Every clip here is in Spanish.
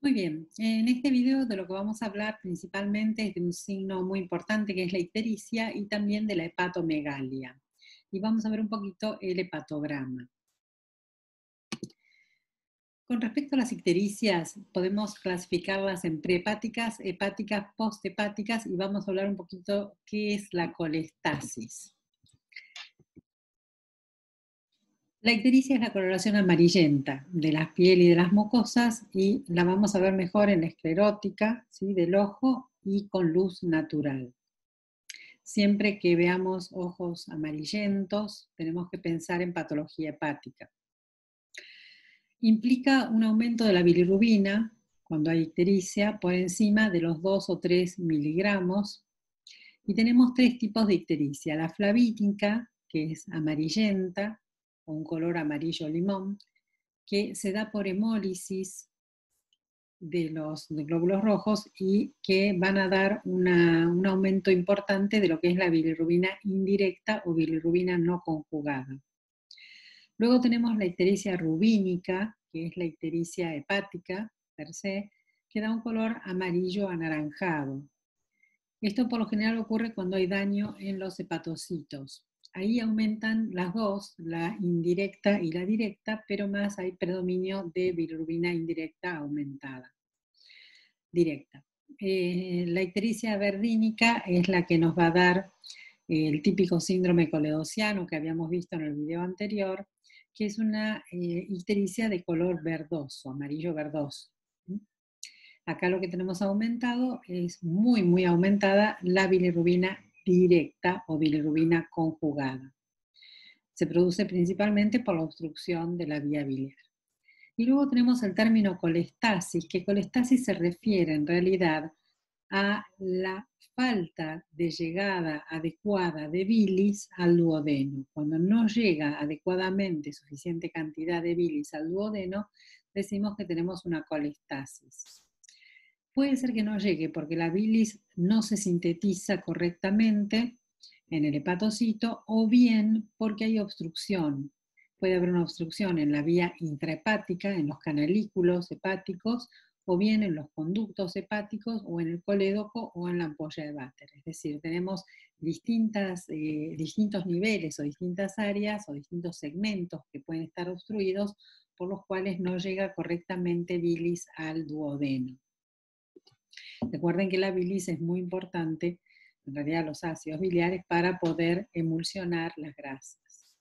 Muy bien, en este video de lo que vamos a hablar principalmente es de un signo muy importante que es la ictericia y también de la hepatomegalia. Y vamos a ver un poquito el hepatograma. Con respecto a las ictericias, podemos clasificarlas en prehepáticas, hepáticas, posthepáticas y vamos a hablar un poquito qué es la colestasis. La ictericia es la coloración amarillenta de la piel y de las mucosas y la vamos a ver mejor en la esclerótica, ¿sí?, del ojo y con luz natural. Siempre que veamos ojos amarillentos, tenemos que pensar en patología hepática. Implica un aumento de la bilirrubina, cuando hay ictericia, por encima de los 2 o 3 miligramos. Y tenemos tres tipos de ictericia. La flavítica, que es amarillenta, o un color amarillo limón, que se da por hemólisis de los glóbulos rojos y que van a dar un aumento importante de lo que es la bilirrubina indirecta o bilirrubina no conjugada. Luego tenemos la ictericia rubínica, que es la ictericia hepática per se, que da un color amarillo anaranjado. Esto por lo general ocurre cuando hay daño en los hepatocitos. Ahí aumentan las dos, la indirecta y la directa, pero más hay predominio de bilirrubina indirecta aumentada. Directa. La ictericia verdínica es la que nos va a dar el típico síndrome coledociano que habíamos visto en el video anterior, que es una ictericia de color verdoso, amarillo verdoso. Acá lo que tenemos aumentado es muy aumentada la bilirrubina directa o bilirrubina conjugada. Se produce principalmente por la obstrucción de la vía biliar. Y luego tenemos el término colestasis, que colestasis se refiere en realidad a la falta de llegada adecuada de bilis al duodeno. Cuando no llega adecuadamente suficiente cantidad de bilis al duodeno, decimos que tenemos una colestasis. Puede ser que no llegue porque la bilis no se sintetiza correctamente en el hepatocito o bien porque hay obstrucción. Puede haber una obstrucción en la vía intrahepática, en los canalículos hepáticos, o bien en los conductos hepáticos, o en el colédoco, o en la ampolla de Vater. Es decir, tenemos distintos niveles o distintas áreas o distintos segmentos que pueden estar obstruidos por los cuales no llega correctamente bilis al duodeno. Recuerden que la bilis es muy importante, en realidad los ácidos biliares, para poder emulsionar las grasas.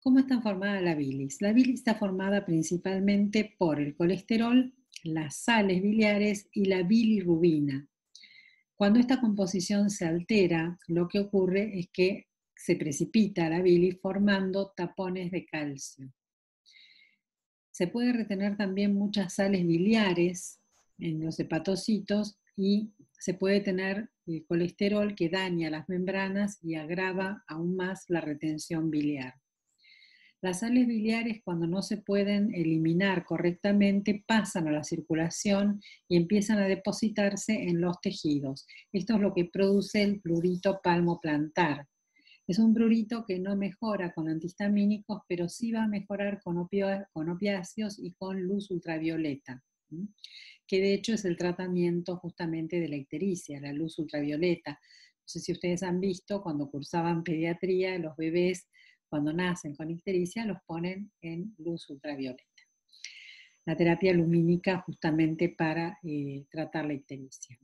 ¿Cómo está formada la bilis? La bilis está formada principalmente por el colesterol, las sales biliares y la bilirrubina. Cuando esta composición se altera, lo que ocurre es que se precipita la bilis formando tapones de calcio. Se puede retener también muchas sales biliares en los hepatocitos y se puede tener colesterol que daña las membranas y agrava aún más la retención biliar. Las sales biliares, cuando no se pueden eliminar correctamente, pasan a la circulación y empiezan a depositarse en los tejidos. Esto es lo que produce el prurito palmoplantar. Es un prurito que no mejora con antihistamínicos, pero sí va a mejorar con opiáceos y con luz ultravioleta, que de hecho es el tratamiento justamente de la ictericia, la luz ultravioleta. No sé si ustedes han visto cuando cursaban pediatría, los bebés cuando nacen con ictericia los ponen en luz ultravioleta. La terapia lumínica justamente para tratar la ictericia.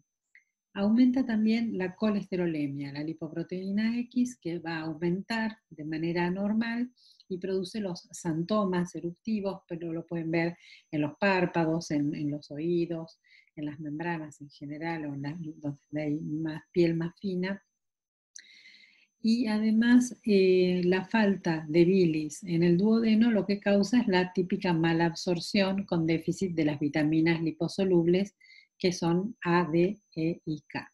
Aumenta también la colesterolemia, la lipoproteína X, que va a aumentar de manera normal y produce los xantomas eruptivos, pero lo pueden ver en los párpados, en los oídos, en las membranas en general, o donde hay más piel más fina. Y además la falta de bilis en el duodeno lo que causa es la típica mala absorción con déficit de las vitaminas liposolubles que son A, D, E y K.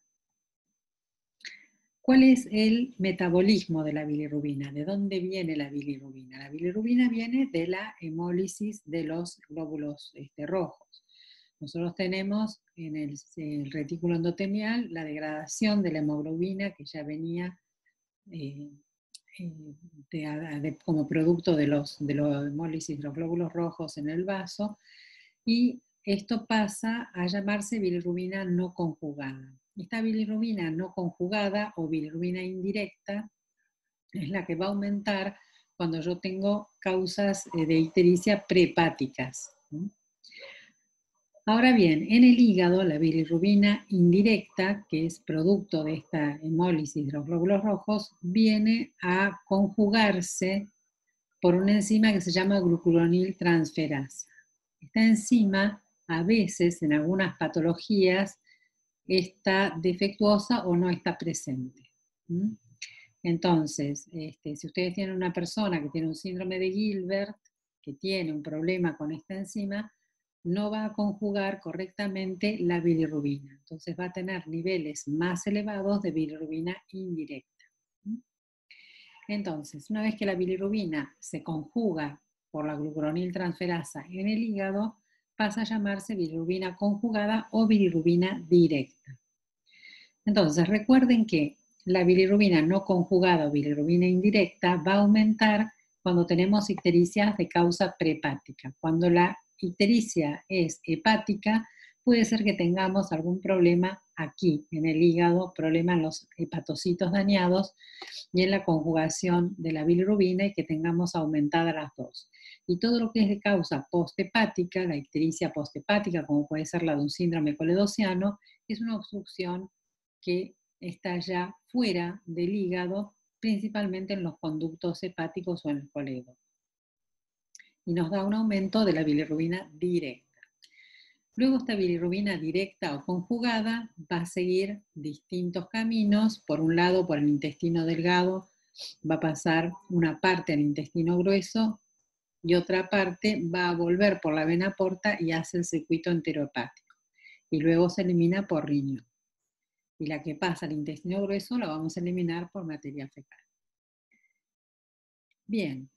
¿Cuál es el metabolismo de la bilirrubina? ¿De dónde viene la bilirrubina? La bilirrubina viene de la hemólisis de los glóbulos rojos. Nosotros tenemos en el retículo endotelial la degradación de la hemoglobina que ya venía como producto de la hemólisis de los glóbulos rojos en el vaso, y esto pasa a llamarse bilirrubina no conjugada. Esta bilirrubina no conjugada o bilirrubina indirecta es la que va a aumentar cuando yo tengo causas de ictericia prehepáticas. Ahora bien, en el hígado, la bilirrubina indirecta, que es producto de esta hemólisis de los glóbulos rojos, viene a conjugarse por una enzima que se llama glucuroniltransferasa. Esta enzima, a veces, en algunas patologías, está defectuosa o no está presente. Entonces, si ustedes tienen una persona que tiene un síndrome de Gilbert, que tiene un problema con esta enzima, no va a conjugar correctamente la bilirrubina. Entonces va a tener niveles más elevados de bilirrubina indirecta. Entonces, una vez que la bilirrubina se conjuga por la glucuroniltransferasa en el hígado, pasa a llamarse bilirrubina conjugada o bilirrubina directa. Entonces, recuerden que la bilirrubina no conjugada o bilirrubina indirecta va a aumentar cuando tenemos ictericias de causa prehepática. Cuando la ictericia es hepática, puede ser que tengamos algún problema aquí, en el hígado, problema en los hepatocitos dañados y en la conjugación de la bilirrubina y que tengamos aumentadas las dos. Y todo lo que es de causa posthepática, la ictericia posthepática, como puede ser la de un síndrome coledociano, es una obstrucción que está ya fuera del hígado, principalmente en los conductos hepáticos o en el coledo. Y nos da un aumento de la bilirrubina directa. Luego esta bilirrubina directa o conjugada va a seguir distintos caminos. Por un lado, por el intestino delgado, va a pasar una parte al intestino grueso y otra parte va a volver por la vena porta y hace el circuito enterohepático. Y luego se elimina por riñón. Y la que pasa al intestino grueso la vamos a eliminar por materia fecal. Bien,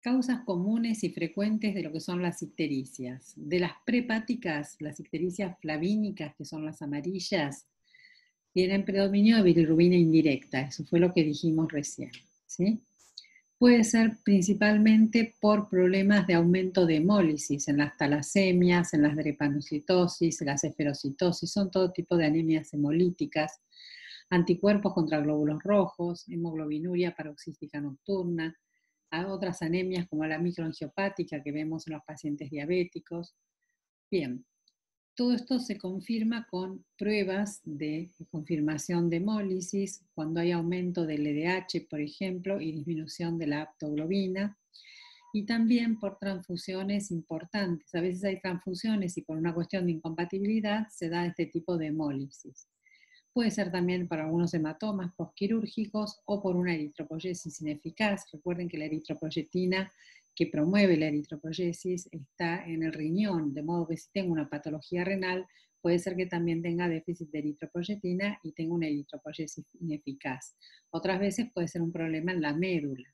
causas comunes y frecuentes de lo que son las ictericias. De las prehepáticas, las ictericias flavínicas, que son las amarillas, tienen predominio de bilirrubina indirecta, eso fue lo que dijimos recién, ¿sí? Puede ser principalmente por problemas de aumento de hemólisis en las talasemias, en las drepanocitosis, en las esferocitosis, son todo tipo de anemias hemolíticas, anticuerpos contra glóbulos rojos, hemoglobinuria paroxística nocturna, a otras anemias como la microangiopática que vemos en los pacientes diabéticos. Bien, todo esto se confirma con pruebas de confirmación de hemólisis, cuando hay aumento del LDH, por ejemplo, y disminución de la aptoglobina, y también por transfusiones importantes. A veces hay transfusiones y por una cuestión de incompatibilidad se da este tipo de hemólisis. Puede ser también para algunos hematomas postquirúrgicos o por una eritropoyesis ineficaz. Recuerden que la eritropoyetina que promueve la eritropoyesis está en el riñón, de modo que si tengo una patología renal, puede ser que también tenga déficit de eritropoyetina y tenga una eritropoyesis ineficaz. Otras veces puede ser un problema en la médula.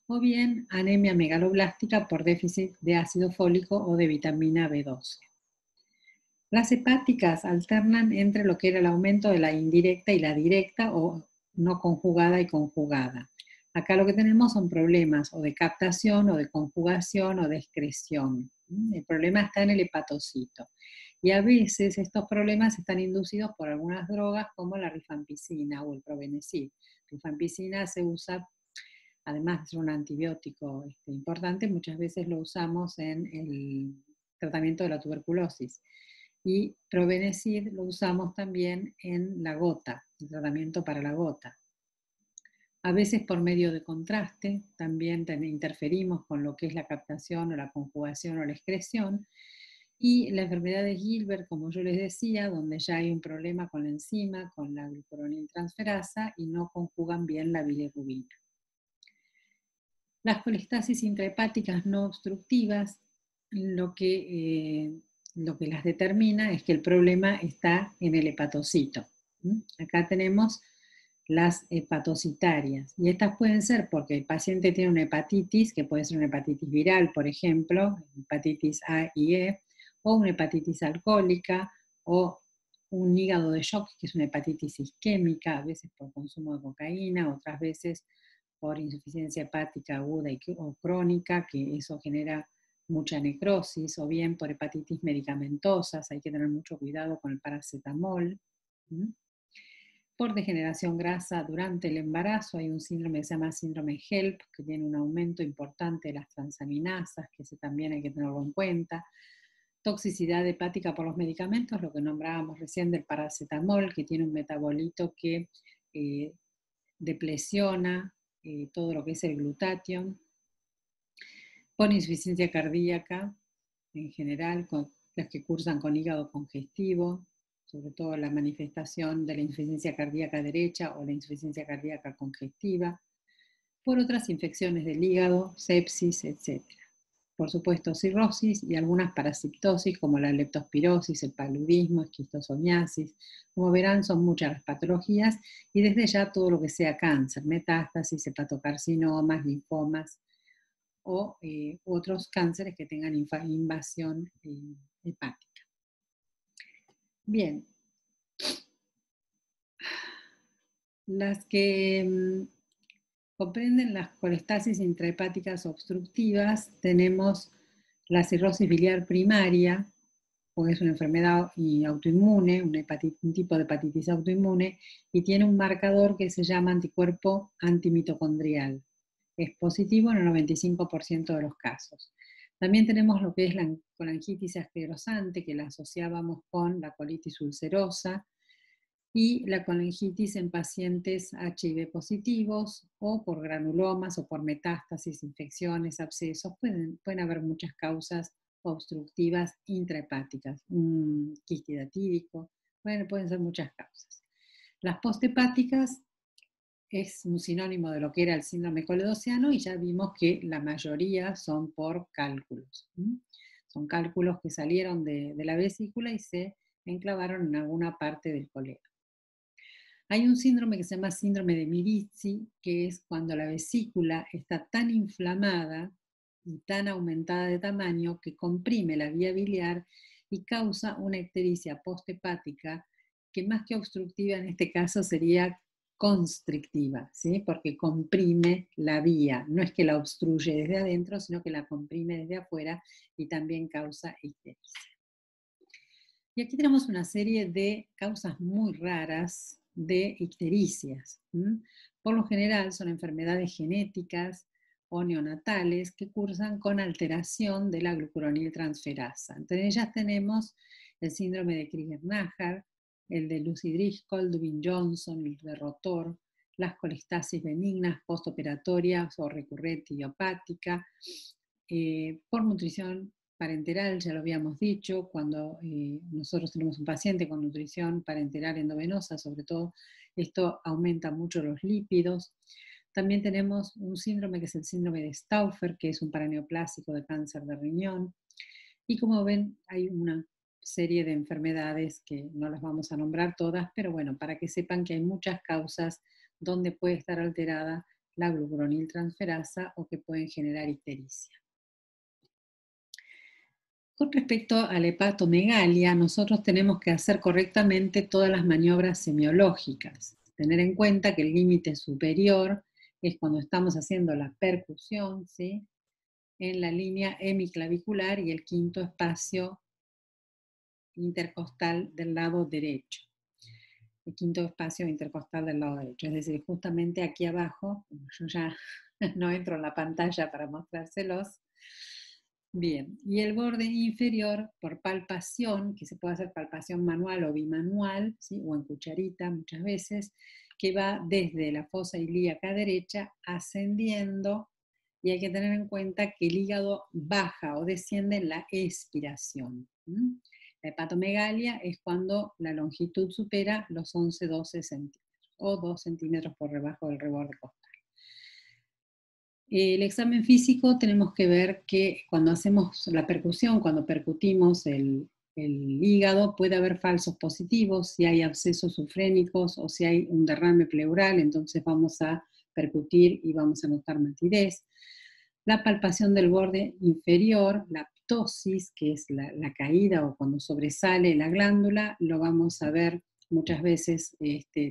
O bien anemia megaloblástica por déficit de ácido fólico o de vitamina B12. Las hepáticas alternan entre lo que era el aumento de la indirecta y la directa o no conjugada y conjugada. Acá lo que tenemos son problemas o de captación o de conjugación o de excreción. El problema está en el hepatocito. Y a veces estos problemas están inducidos por algunas drogas como la rifampicina o el probenecid. Rifampicina se usa, además de ser un antibiótico importante, muchas veces lo usamos en el tratamiento de la tuberculosis. Y probenecid lo usamos también en la gota, el tratamiento para la gota. A veces por medio de contraste, también interferimos con lo que es la captación o la conjugación o la excreción. Y la enfermedad de Gilbert, como yo les decía, donde ya hay un problema con la enzima, con la glucuroniltransferasa, y no conjugan bien la bilirrubina. Las colestasis intrahepáticas no obstructivas, lo que las determina es que el problema está en el hepatocito. Acá tenemos las hepatocitarias, y estas pueden ser porque el paciente tiene una hepatitis, que puede ser una hepatitis viral, por ejemplo, hepatitis A y E, o una hepatitis alcohólica, o un hígado de shock, que es una hepatitis isquémica, a veces por consumo de cocaína, otras veces por insuficiencia hepática aguda o crónica, que eso genera mucha necrosis, o bien por hepatitis medicamentosas, hay que tener mucho cuidado con el paracetamol. Por degeneración grasa durante el embarazo hay un síndrome que se llama síndrome HELP, que tiene un aumento importante de las transaminasas, que ese también hay que tenerlo en cuenta. Toxicidad hepática por los medicamentos, lo que nombrábamos recién del paracetamol, que tiene un metabolito que depresiona todo lo que es el glutatión. Por insuficiencia cardíaca, en general, las que cursan con hígado congestivo, sobre todo la manifestación de la insuficiencia cardíaca derecha o la insuficiencia cardíaca congestiva, por otras infecciones del hígado, sepsis, etc. Por supuesto, cirrosis y algunas parasitosis como la leptospirosis, el paludismo, esquistosomiasis. Como verán, son muchas las patologías y desde ya todo lo que sea cáncer, metástasis, hepatocarcinomas, linfomas o otros cánceres que tengan invasión hepática. Bien, las que comprenden las colestasis intrahepáticas obstructivas, tenemos la cirrosis biliar primaria, porque es una enfermedad autoinmune, un tipo de hepatitis autoinmune, y tiene un marcador que se llama anticuerpo antimitocondrial. Es positivo en el 95% de los casos. También tenemos lo que es la colangitis esclerosante, que la asociábamos con la colitis ulcerosa, y la colangitis en pacientes HIV positivos, o por granulomas, o por metástasis, infecciones, abscesos. Pueden haber muchas causas obstructivas intrahepáticas, un quiste datídico, pueden ser muchas causas. Las posthepáticas es un sinónimo de lo que era el síndrome coledociano, y ya vimos que la mayoría son por cálculos. Son cálculos que salieron de la vesícula y se enclavaron en alguna parte del coledo. Hay un síndrome que se llama síndrome de Mirizzi, que es cuando la vesícula está tan inflamada y tan aumentada de tamaño que comprime la vía biliar y causa una ictericia posthepática que, más que obstructiva, en este caso sería constrictiva, ¿sí? Porque comprime la vía, no es que la obstruye desde adentro, sino que la comprime desde afuera y también causa ictericia. Y aquí tenemos una serie de causas muy raras de ictericias. Por lo general son enfermedades genéticas o neonatales que cursan con alteración de la glucuroniltransferasa. Entre ellas tenemos el síndrome de Krieger-Najjar, el de Lucy-Driscoll, Dubin-Johnson, el de Rotor, las colestasis benignas postoperatorias o recurrente idiopática, por nutrición parenteral, ya lo habíamos dicho, cuando nosotros tenemos un paciente con nutrición parenteral endovenosa, sobre todo, esto aumenta mucho los lípidos. También tenemos un síndrome que es el síndrome de Stauffer, que es un paraneoplásico de cáncer de riñón. Y como ven, hay una serie de enfermedades que no las vamos a nombrar todas, pero bueno, para que sepan que hay muchas causas donde puede estar alterada la glucuroniltransferasa o que pueden generar ictericia. Con respecto a la hepatomegalia, nosotros tenemos que hacer correctamente todas las maniobras semiológicas. Tener en cuenta que el límite superior es cuando estamos haciendo la percusión, ¿sí?, en la línea hemiclavicular, y el quinto espacio intercostal del lado derecho. El quinto espacio intercostal del lado derecho, es decir, justamente aquí abajo, yo ya no entro en la pantalla para mostrárselos. Bien, y el borde inferior por palpación, que se puede hacer palpación manual o bimanual, ¿sí?, o en cucharita muchas veces, que va desde la fosa ilíaca derecha ascendiendo, y hay que tener en cuenta que el hígado baja o desciende en la expiración. La hepatomegalia es cuando la longitud supera los 11-12 centímetros, o 2 centímetros por debajo del reborde costal. El examen físico, tenemos que ver que cuando hacemos la percusión, cuando percutimos el hígado, puede haber falsos positivos, si hay abscesos sufrénicos o si hay un derrame pleural, entonces vamos a percutir y vamos a notar matidez. La palpación del borde inferior, la ptosis, que es la caída o cuando sobresale la glándula, lo vamos a ver muchas veces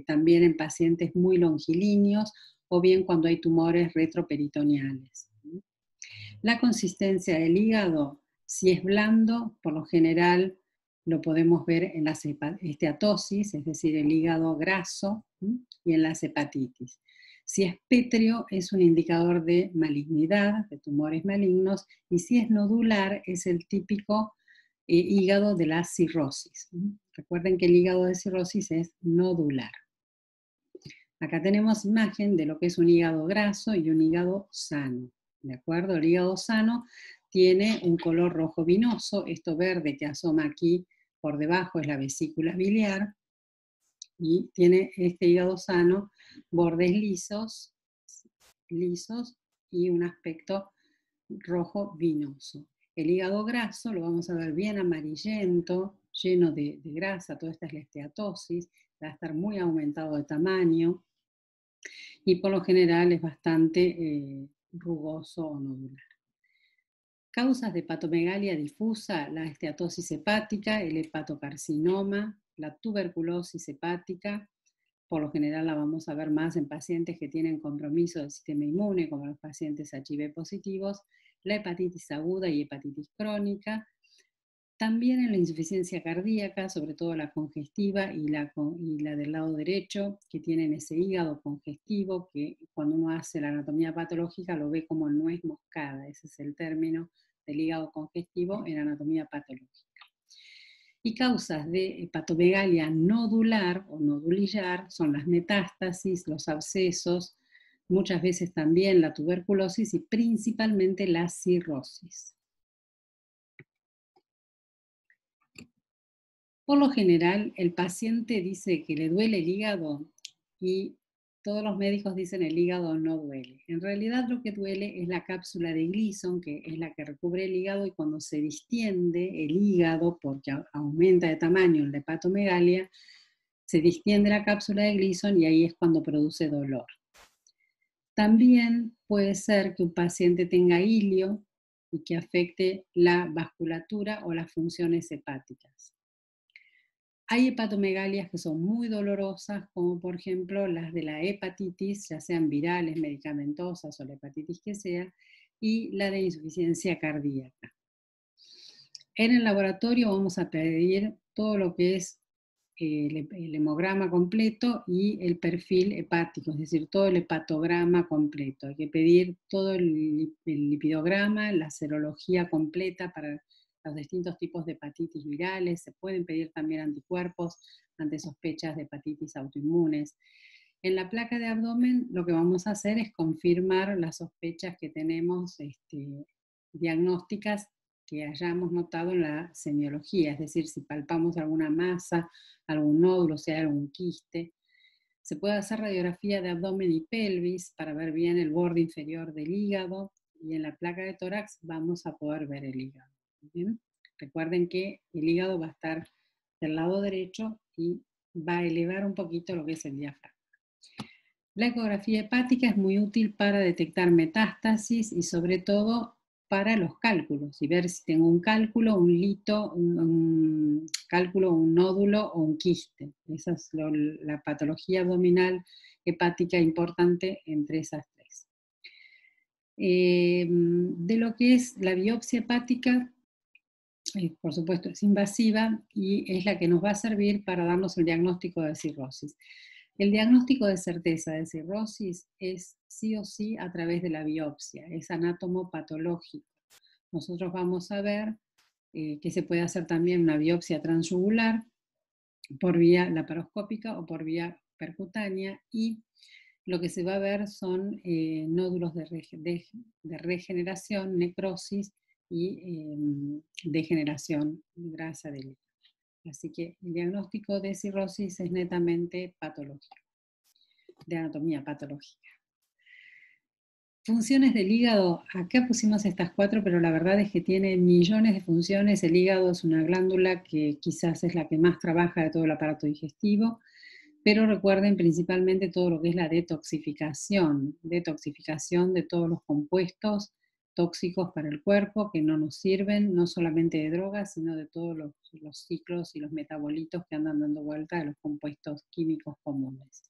también en pacientes muy longilíneos, o bien cuando hay tumores retroperitoneales. La consistencia del hígado, si es blando, por lo general lo podemos ver en la esteatosis, es decir, el hígado graso, y en las hepatitis. Si es pétreo, es un indicador de malignidad, de tumores malignos, y si es nodular, es el típico hígado de la cirrosis. Recuerden que el hígado de cirrosis es nodular. Acá tenemos imagen de lo que es un hígado graso y un hígado sano. ¿De acuerdo? El hígado sano tiene un color rojo vinoso, esto verde que asoma aquí por debajo es la vesícula biliar, y tiene este hígado sano bordes lisos y un aspecto rojo vinoso. El hígado graso lo vamos a ver bien amarillento, lleno de grasa, toda esta es la esteatosis, va a estar muy aumentado de tamaño y por lo general es bastante rugoso o nodular. Causas de hepatomegalia difusa, la esteatosis hepática, el hepatocarcinoma, la tuberculosis hepática. Por lo general la vamos a ver más en pacientes que tienen compromiso del sistema inmune, como los pacientes HIV positivos, la hepatitis aguda y hepatitis crónica. También en la insuficiencia cardíaca, sobre todo la congestiva y la del lado derecho, que tienen ese hígado congestivo, que cuando uno hace la anatomía patológica lo ve como nuez moscada, ese es el término del hígado congestivo en anatomía patológica. Y causas de hepatomegalia nodular o nodulillar son las metástasis, los abscesos, muchas veces también la tuberculosis y principalmente la cirrosis. Por lo general, el paciente dice que le duele el hígado y todos los médicos dicen el hígado no duele. En realidad lo que duele es la cápsula de Gleason, que es la que recubre el hígado, y cuando se distiende el hígado, porque aumenta de tamaño en la hepatomegalia, se distiende la cápsula de Gleason y ahí es cuando produce dolor. También puede ser que un paciente tenga hilio y que afecte la vasculatura o las funciones hepáticas. Hay hepatomegalias que son muy dolorosas, como por ejemplo las de la hepatitis, ya sean virales, medicamentosas o la hepatitis que sea, y la de insuficiencia cardíaca. En el laboratorio vamos a pedir todo lo que es el hemograma completo y el perfil hepático, es decir, todo el hepatograma completo. Hay que pedir todo el lipidograma, la serología completa para los distintos tipos de hepatitis virales. Se pueden pedir también anticuerpos ante sospechas de hepatitis autoinmunes. En la placa de abdomen lo que vamos a hacer es confirmar las sospechas que tenemos diagnósticas que hayamos notado en la semiología, es decir, si palpamos alguna masa, algún nódulo, o sea, algún quiste. Se puede hacer radiografía de abdomen y pelvis para ver bien el borde inferior del hígado, y en la placa de tórax vamos a poder ver el hígado. ¿Bien? Recuerden que el hígado va a estar del lado derecho y va a elevar un poquito lo que es el diafragma. La ecografía hepática es muy útil para detectar metástasis y sobre todo para los cálculos y ver si tengo un cálculo, un lito, un cálculo, un nódulo o un quiste. Esa es la patología abdominal hepática importante entre esas tres. De lo que es la biopsia hepática, por supuesto es invasiva y es la que nos va a servir para darnos el diagnóstico de cirrosis. El diagnóstico de certeza de cirrosis es sí o sí a través de la biopsia, es anatomopatológico. Nosotros vamos a ver que se puede hacer también una biopsia transyugular por vía laparoscópica o por vía percutánea, y lo que se va a ver son nódulos de regeneración, necrosis y degeneración de grasa del hígado. Así que el diagnóstico de cirrosis es netamente patológico, de anatomía patológica. Funciones del hígado, acá pusimos estas 4, pero la verdad es que tiene millones de funciones. El hígado es una glándula que quizás es la que más trabaja de todo el aparato digestivo, pero recuerden principalmente todo lo que es la detoxificación de todos los compuestos tóxicos para el cuerpo que no nos sirven, no solamente de drogas, sino de todos los ciclos y los metabolitos que andan dando vuelta de los compuestos químicos comunes.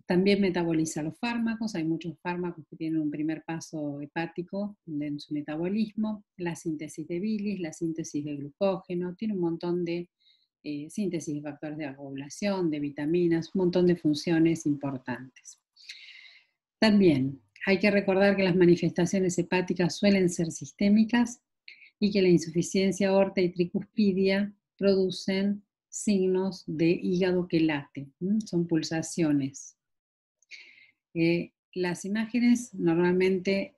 También metaboliza los fármacos, hay muchos fármacos que tienen un primer paso hepático en su metabolismo, la síntesis de bilis, la síntesis de glucógeno, tiene un montón de síntesis de factores de coagulación, de vitaminas, un montón de funciones importantes. También hay que recordar que las manifestaciones hepáticas suelen ser sistémicas y que la insuficiencia aorta y tricuspidia producen signos de hígado que late, son pulsaciones. Las imágenes normalmente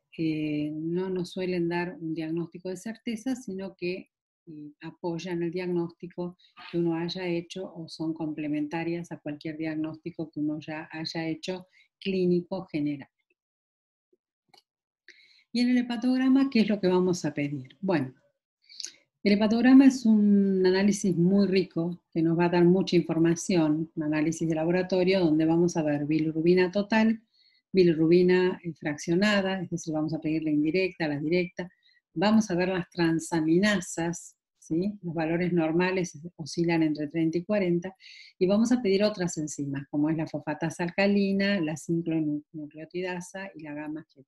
no nos suelen dar un diagnóstico de certeza, sino que apoyan el diagnóstico que uno haya hecho o son complementarias a cualquier diagnóstico que uno ya haya hecho clínico general. Y en el hepatograma, ¿qué es lo que vamos a pedir? Bueno, el hepatograma es un análisis muy rico que nos va a dar mucha información, un análisis de laboratorio donde vamos a ver bilirrubina total, bilirrubina fraccionada, es decir, vamos a pedir la indirecta, la directa, vamos a ver las transaminasas, ¿sí? Los valores normales oscilan entre 30 y 40, y vamos a pedir otras enzimas, como es la fosfatasa alcalina, la 5-nucleotidasa y la gamma-GT.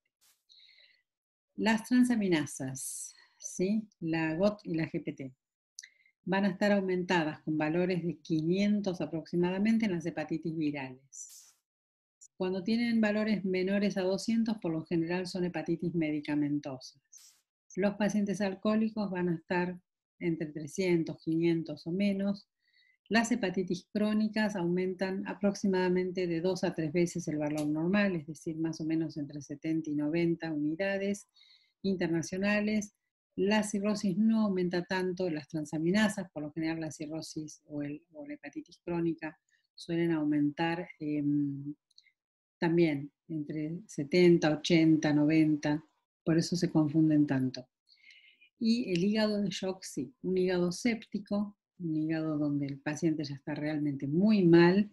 Las transaminasas, ¿sí? La GOT y la GPT, van a estar aumentadas con valores de 500 aproximadamente en las hepatitis virales. Cuando tienen valores menores a 200, por lo general son hepatitis medicamentosas. Los pacientes alcohólicos van a estar entre 300, 500 o menos. Las hepatitis crónicas aumentan aproximadamente de 2 a 3 veces el valor normal, es decir, más o menos entre 70 y 90 unidades internacionales. La cirrosis no aumenta tanto, las transaminasas, por lo general la cirrosis o la hepatitis crónica suelen aumentar también entre 70, 80, 90, por eso se confunden tanto. Y el hígado de shock, sí, un hígado séptico, un hígado donde el paciente ya está realmente muy mal,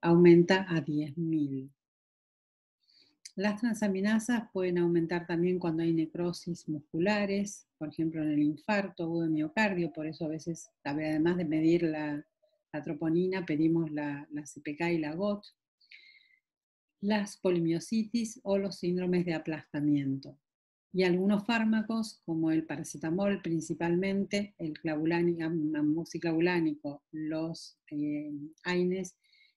aumenta a 10.000. Las transaminasas pueden aumentar también cuando hay necrosis musculares, por ejemplo en el infarto agudo de miocardio, por eso a veces, además de medir la troponina, pedimos la CPK y la GOT. Las polimiositis o los síndromes de aplastamiento. Y algunos fármacos, como el paracetamol principalmente, el amoxiclavulánico, los AINES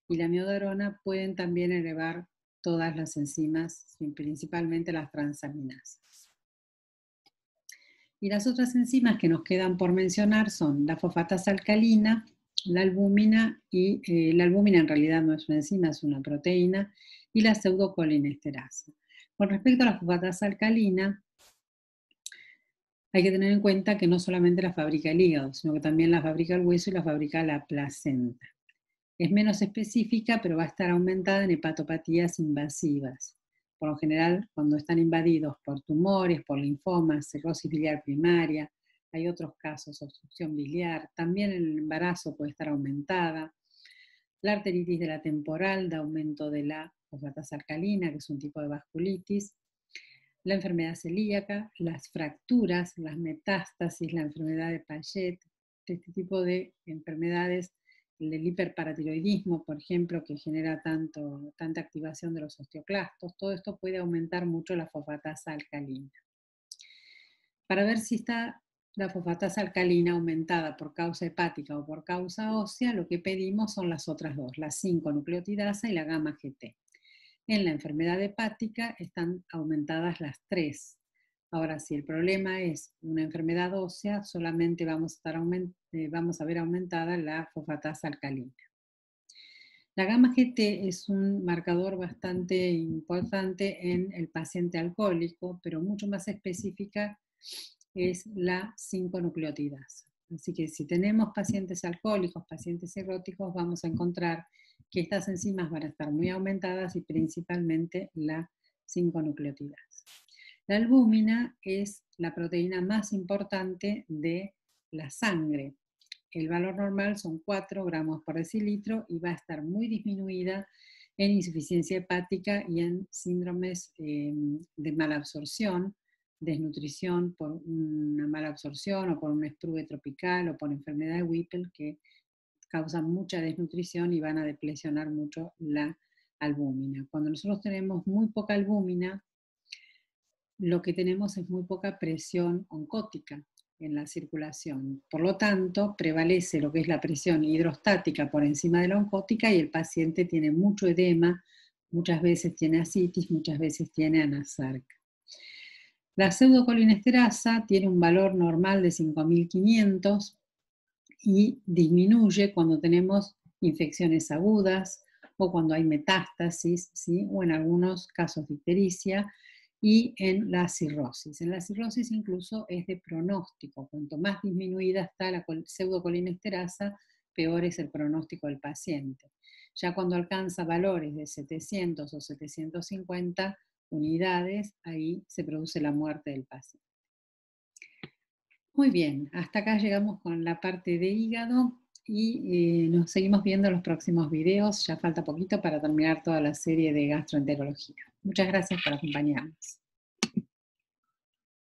y la miodarona, pueden también elevar todas las enzimas, principalmente las transaminasas. Y las otras enzimas que nos quedan por mencionar son la fosfatasa alcalina, la albúmina, y la albúmina en realidad no es una enzima, es una proteína, y la pseudocolinesterasa. Con respecto a la fosfatasa alcalina, hay que tener en cuenta que no solamente la fabrica el hígado, sino que también la fabrica el hueso y la fabrica la placenta. Es menos específica, pero va a estar aumentada en hepatopatías invasivas. Por lo general, cuando están invadidos por tumores, por linfomas, cirrosis biliar primaria, hay otros casos, obstrucción biliar, también el embarazo puede estar aumentada. La arteritis de la temporal da aumento de la fosfatasa alcalina, que es un tipo de vasculitis. La enfermedad celíaca, las fracturas, las metástasis, la enfermedad de Paget, este tipo de enfermedades, el hiperparatiroidismo, por ejemplo, que genera tanta activación de los osteoclastos, todo esto puede aumentar mucho la fosfatasa alcalina. Para ver si está la fosfatasa alcalina aumentada por causa hepática o por causa ósea, lo que pedimos son las otras dos, la 5-nucleotidasa y la gamma-GT. En la enfermedad hepática están aumentadas las tres. Ahora, si el problema es una enfermedad ósea, solamente vamos a ver aumentada la fosfatasa alcalina. La gamma-GT es un marcador bastante importante en el paciente alcohólico, pero mucho más específica es la 5-nucleotidasa. Así que si tenemos pacientes alcohólicos, pacientes cirróticos, vamos a encontrar que estas enzimas van a estar muy aumentadas y principalmente la 5-nucleotidasa. La albúmina es la proteína más importante de la sangre. El valor normal son 4 gramos por decilitro y va a estar muy disminuida en insuficiencia hepática y en síndromes de malabsorción, desnutrición por una mala absorción o por un estruve tropical o por enfermedad de Whipple que causan mucha desnutrición y van a deplesionar mucho la albúmina. Cuando nosotros tenemos muy poca albúmina, lo que tenemos es muy poca presión oncótica en la circulación. Por lo tanto, prevalece lo que es la presión hidrostática por encima de la oncótica y el paciente tiene mucho edema, muchas veces tiene ascitis, muchas veces tiene anasarca. La pseudocolinesterasa tiene un valor normal de 5.500 y disminuye cuando tenemos infecciones agudas o cuando hay metástasis, ¿sí? O en algunos casos de ictericia y en la cirrosis. En la cirrosis incluso es de pronóstico. Cuanto más disminuida está la pseudocolinesterasa, peor es el pronóstico del paciente. Ya cuando alcanza valores de 700 o 750 unidades, ahí se produce la muerte del paciente. Muy bien, hasta acá llegamos con la parte de hígado y nos seguimos viendo en los próximos videos. Ya falta poquito para terminar toda la serie de gastroenterología. Muchas gracias por acompañarnos.